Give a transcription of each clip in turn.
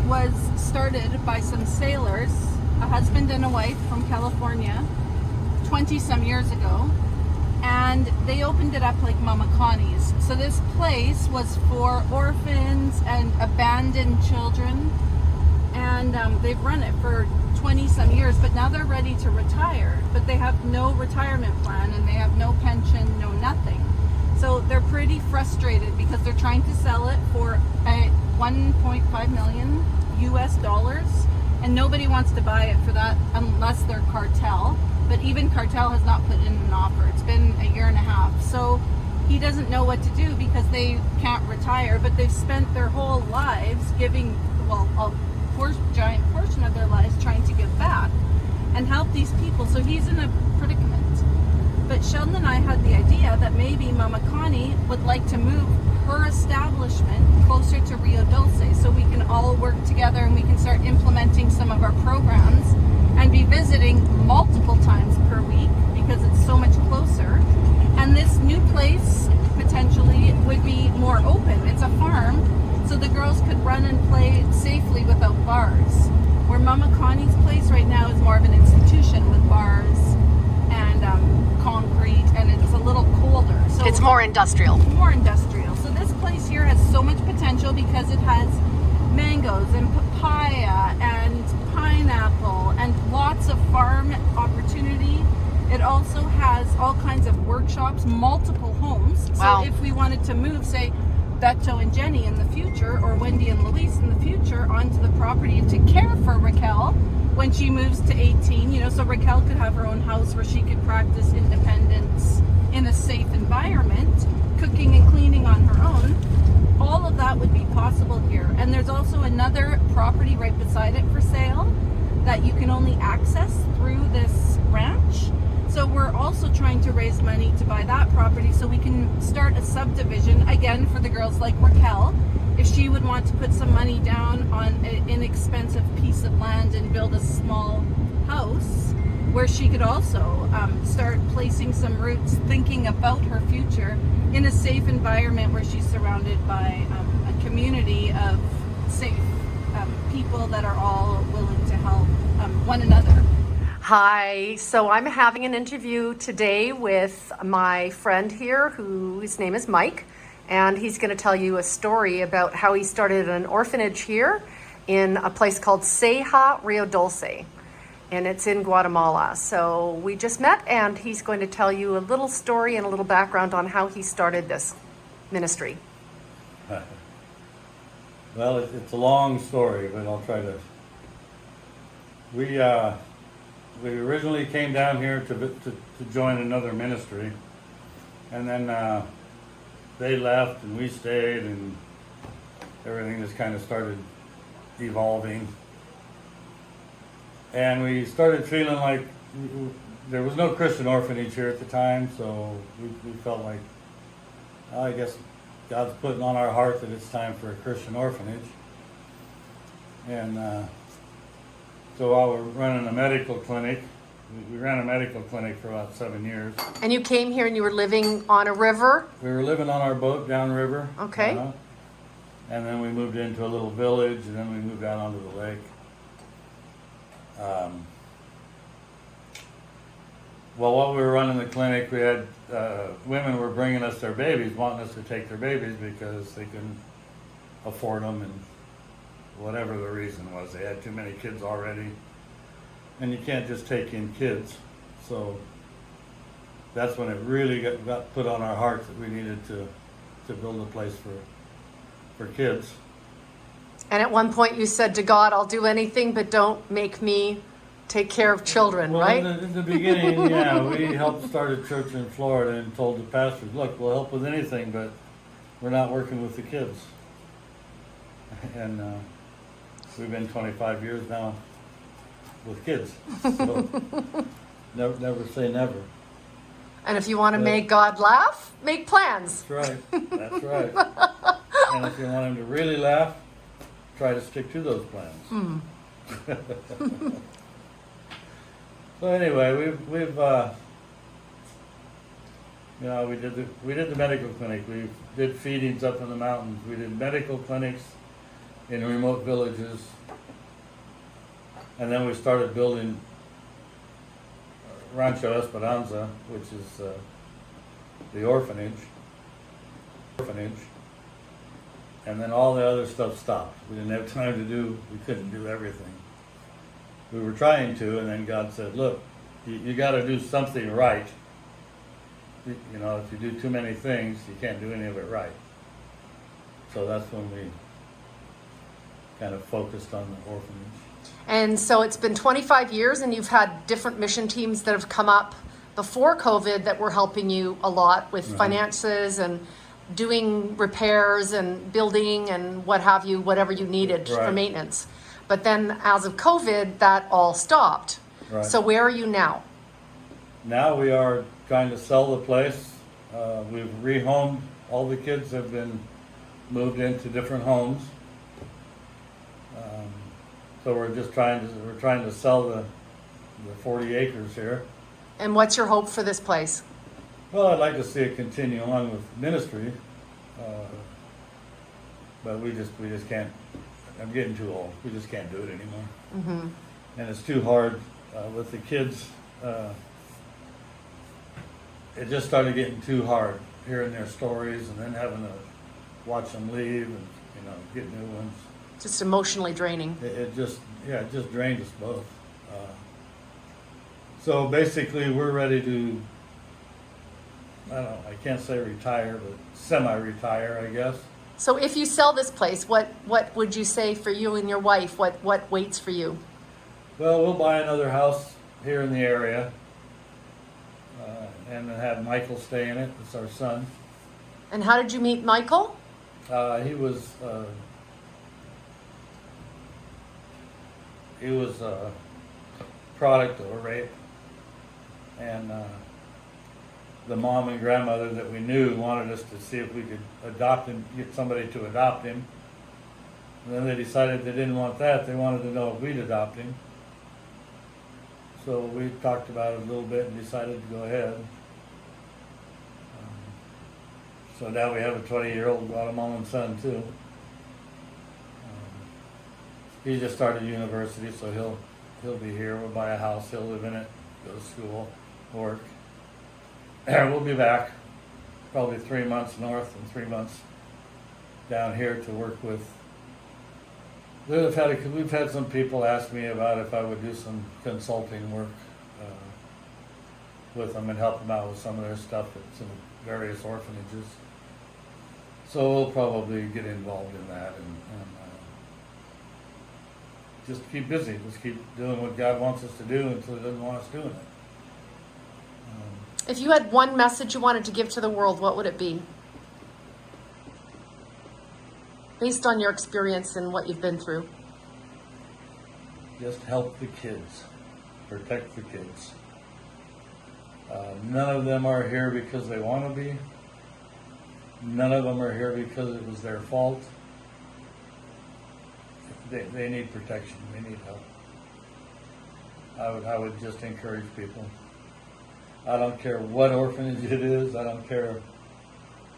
was started by some sailors, a husband and a wife from California, 20 some years ago, and they opened it up like Mama Connie's. So this place was for orphans and abandoned children, and they've run it for 20 some years, but now they're ready to retire, but they have no retirement plan and they have no pension, no nothing. So they're pretty frustrated because they're trying to sell it for 1.5 million US dollars, and nobody wants to buy it for that unless they're Cartel. But even Cartel has not put in an offer. It's been a year and a half. So he doesn't know what to do because they can't retire, but they've spent their whole lives giving, well, a giant portion of their lives trying to give back and help these people. So he's in a predicament. But Sheldon and I had the idea that maybe Mama Connie would like to move her establishment closer to Rio Dulce so we can all work together and we can start implementing some of our programs and be visiting multiple times per week because it's so much closer. And this new place potentially would be more open. It's a farm, so the girls could run and play safely without bars. Where Mama Connie's place right now is more of an institution with bars and concrete, and it's a little colder. So it's more industrial. More industrial. So this place here has so much potential because it has mangoes and papaya and pineapple and lots of farm opportunity. It also has all kinds of workshops, multiple homes. Wow. So if we wanted to move, say, Beto and Jenny in the future, or Wendy and Luis in the future, onto the property to care for Raquel when she moves to 18, so Raquel could have her own house where she could practice independence in a safe environment, cooking and cleaning on her own. All of that would be possible here. And there's also another property right beside it for sale that you can only access through this ranch. So we're also trying to raise money to buy that property so we can start a subdivision, again, for the girls like Raquel, if she would want to put some money down on an inexpensive piece of land and build a small house where she could also start placing some roots, thinking about her future in a safe environment where she's surrounded by a community of safe people that are all willing to help one another. Hi, so I'm having an interview today with my friend here whose name is Mike, and he's going to tell you a story about how he started an orphanage here in a place called Ceja, Rio Dulce, and it's in Guatemala. So we just met, and he's going to tell you a little story and a little background on how he started this ministry. Well, it's a long story, but I'll try to. We originally came down here to join another ministry, and then they left and we stayed, and everything just kind of started evolving. And we started feeling like there was no Christian orphanage here at the time, so we felt like, I guess God's putting on our heart that it's time for a Christian orphanage. And so while we're running a medical clinic, we ran a medical clinic for about 7 years. And you came here and you were living on a river? We were living on our boat downriver. Okay. And then we moved into a little village, and then we moved out onto the lake. Well, while we were running the clinic, we had women were bringing us their babies, wanting us to take their babies because they couldn't afford them, and whatever the reason was. They had too many kids already, and you can't just take in kids. So that's when it really got put on our hearts that we needed to build a place for kids. And at one point you said to God, I'll do anything, but don't make me take care of children, well, right? In the beginning, yeah, we helped start a church in Florida and told the pastors, look, we'll help with anything, but we're not working with the kids. And we've been 25 years now with kids. So never say never. And if you want to make God laugh, make plans. That's right. That's right. And if you want him to really laugh, try to stick to those plans. So anyway, we've we did the medical clinic. We did feedings up in the mountains. We did medical clinics. in remote villages. And then we started building Rancho Esperanza, which is the orphanage. And then all the other stuff stopped. We didn't have time to do, we couldn't do everything. We were trying to, and then God said, look, you got to do something right. You know, if you do too many things, you can't do any of it right. So that's when we kind of focused on the orphanage. And so it's been 25 years, and you've had different mission teams that have come up before COVID that were helping you a lot with finances and doing repairs and building and what have you, whatever you needed for maintenance. But then as of COVID, that all stopped. Right. So where are you now? Now we are trying to sell the place. We've rehomed. All the kids have been moved into different homes. So we're just trying to sell the 40 acres here. And what's your hope for this place? Well, I'd like to see it continue on with ministry, but we just can't. I'm getting too old. We just can't do it anymore. Mm-hmm. And it's too hard with the kids. It just started getting too hard hearing their stories and then having to watch them leave and get new ones. Just emotionally draining. It just drained us both. So basically, we're ready to. I don't know. I can't say retire, but semi-retire, I guess. So if you sell this place, what would you say for you and your wife? What waits for you? Well, we'll buy another house here in the area, and then have Michael stay in it. It's our son. And how did you meet Michael? He was a product of a rape, and the mom and grandmother that we knew wanted us to see if we could adopt him, get somebody to adopt him. And then they decided they didn't want that. They wanted to know if we'd adopt him. So we talked about it a little bit and decided to go ahead. So now we have a 20-year-old Guatemalan son too. He just started university, so he'll be here. We'll buy a house. He'll live in it, go to school, work. We'll be back probably 3 months north and 3 months down here to work with. We've had some people ask me about if I would do some consulting work with them and help them out with some of their stuff at some various orphanages. So we'll probably get involved in that and just keep busy. Just keep doing what God wants us to do until He doesn't want us doing it. If you had one message you wanted to give to the world, what would it be? Based on your experience and what you've been through. Just help the kids. Protect the kids. None of them are here because they want to be. None of them are here because it was their fault. They need protection. They need help. I would just encourage people. I don't care what orphanage it is. I don't care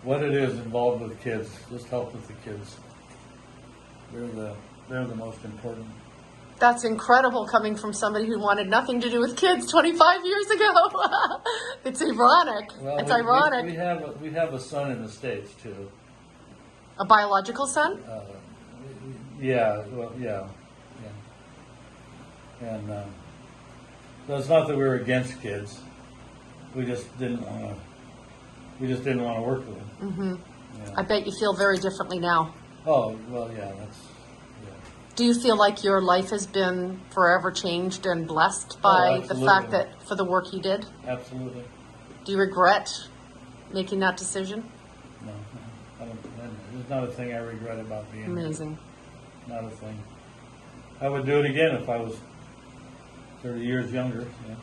what it is involved with kids. Just help with the kids. They're the most important. That's incredible coming from somebody who wanted nothing to do with kids 25 years ago. It's ironic. Well, it's ironic. We have a son in the States too. A biological son? Yeah. And so it's not that we were against kids. We just didn't want to. We just didn't want to work with them. Mm-hmm. Yeah. I bet you feel very differently now. Oh well, yeah. Do you feel like your life has been forever changed and blessed by the fact that for the work you did? Absolutely. Do you regret making that decision? No, I don't. There's not a thing I regret about being amazing. Here. Not a thing. I would do it again if I was 30 years younger. Yeah.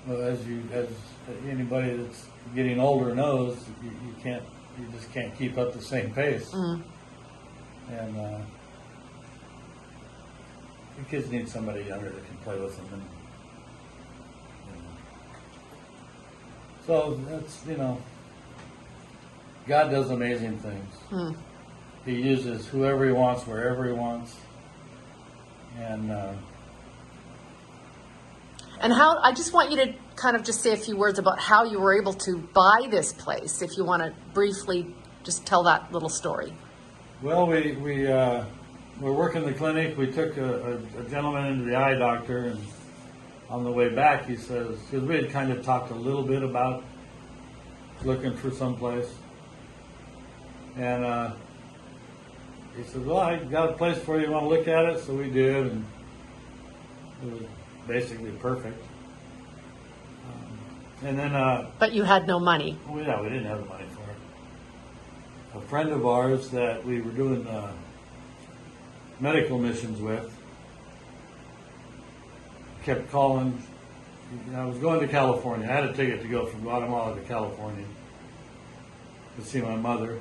Well, as anybody that's getting older knows, you just can't keep up the same pace. Mm. And the kids need somebody younger that can play with them. And so that's God does amazing things. Mm. he uses whoever he wants, wherever he wants. And how, I just want you to kind of just say a few words about how you were able to buy this place, if you want to briefly just tell that little story. Well, we were working the clinic. We took a gentleman into the eye doctor, and on the way back he says, because we had kind of talked a little bit about looking for someplace, and he said, well, I got a place for you, you want to look at it? So we did, and it was basically perfect. And then But you had no money. we didn't have the money for it. A friend of ours that we were doing medical missions with kept calling. I was going to California. I had a ticket to go from Guatemala to California to see my mother.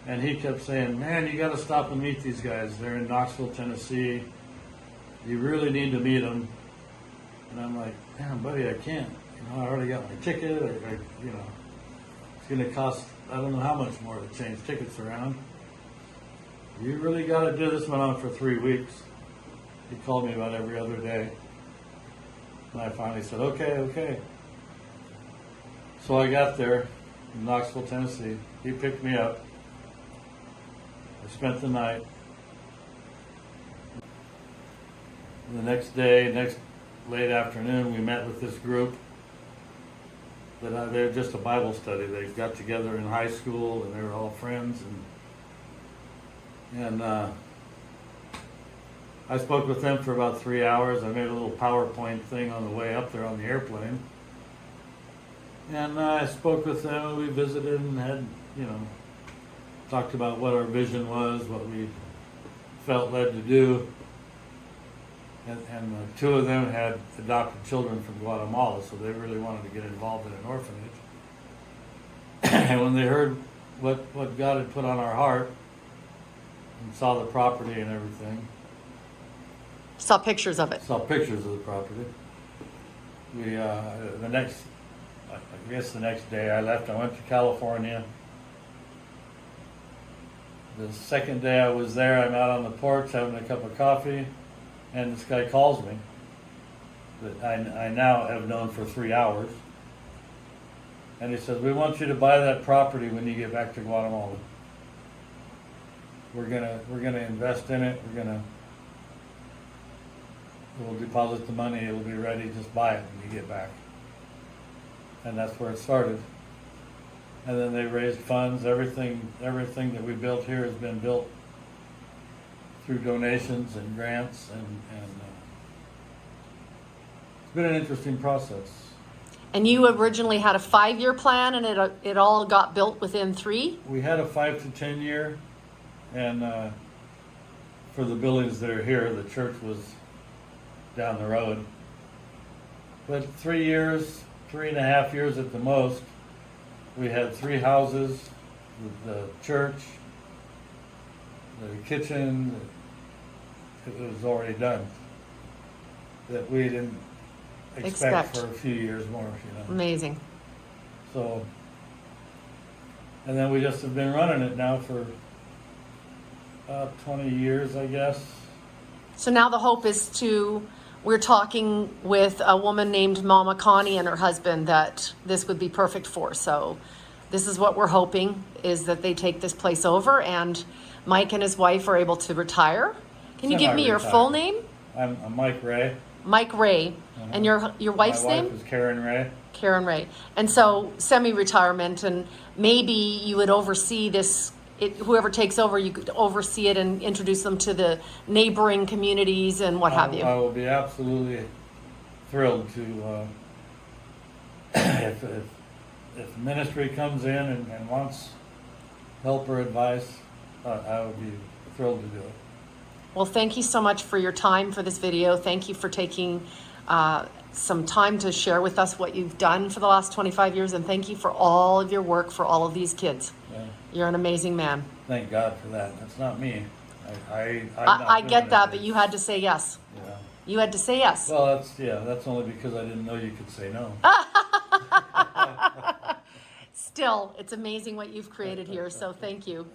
And he kept saying, man, you got to stop and meet these guys. They're in Knoxville, Tennessee. You really need to meet them. And I'm like, man, buddy, I can't. I already got my ticket. It's going to cost, I don't know how much more to change tickets around. You really got to do this. Went on for 3 weeks. He called me about every other day. And I finally said, okay. So I got there in Knoxville, Tennessee. He picked me up. I spent the night. The next day, late afternoon, we met with this group. They're just a Bible study. They got together in high school, and they were all friends. And I spoke with them for about 3 hours. I made a little PowerPoint thing on the way up there on the airplane. And I spoke with them, and we visited and had, talked about what our vision was, what we felt led to do. And two of them had adopted children from Guatemala, so they really wanted to get involved in an orphanage. And when they heard what God had put on our heart and saw the property and everything, Saw pictures of it. saw pictures of the property, we the next day I left. I went to California. The second day I was there, I'm out on the porch having a cup of coffee, and this guy calls me that I now have known for 3 hours. And he says, we want you to buy that property when you get back to Guatemala. We're gonna invest in it. We'll deposit the money. It'll be ready. Just buy it when you get back. And that's where it started. And then they raised funds. Everything that we built here has been built through donations and grants, and it's been an interesting process. And you originally had a 5-year plan, and it all got built within 3? We had a 5 to 10 year, and for the buildings that are here, the church was down the road. But 3 years, 3.5 years at the most, we had 3 houses, the church, the kitchen. It was already done. That we didn't expect for a few years more, Amazing. So, and then we just have been running it now for about 20 years, I guess. So now the hope is we're talking with a woman named Mama Connie and her husband that this would be perfect for. So this is what we're hoping, is that they take this place over, and Mike and his wife are able to retire. Can you give me your full name? I'm Mike Ray. Mike Ray. And your wife's name? My wife is Karen Ray. Karen Ray. And so semi-retirement, and maybe you would oversee this, whoever takes over, you could oversee it and introduce them to the neighboring communities and what have you. I will be absolutely thrilled to, if ministry comes in and wants help or advice, I would be thrilled to do it. Well, thank you so much for your time for this video. Thank you for taking some time to share with us what you've done for the last 25 years, and thank you for all of your work for all of these kids. Yeah. You're an amazing man. Thank God for that. That's not me. I get that, but you had to say yes. Yeah. You had to say yes. Well, that's only because I didn't know you could say no. Still, it's amazing what you've created here, so thank you.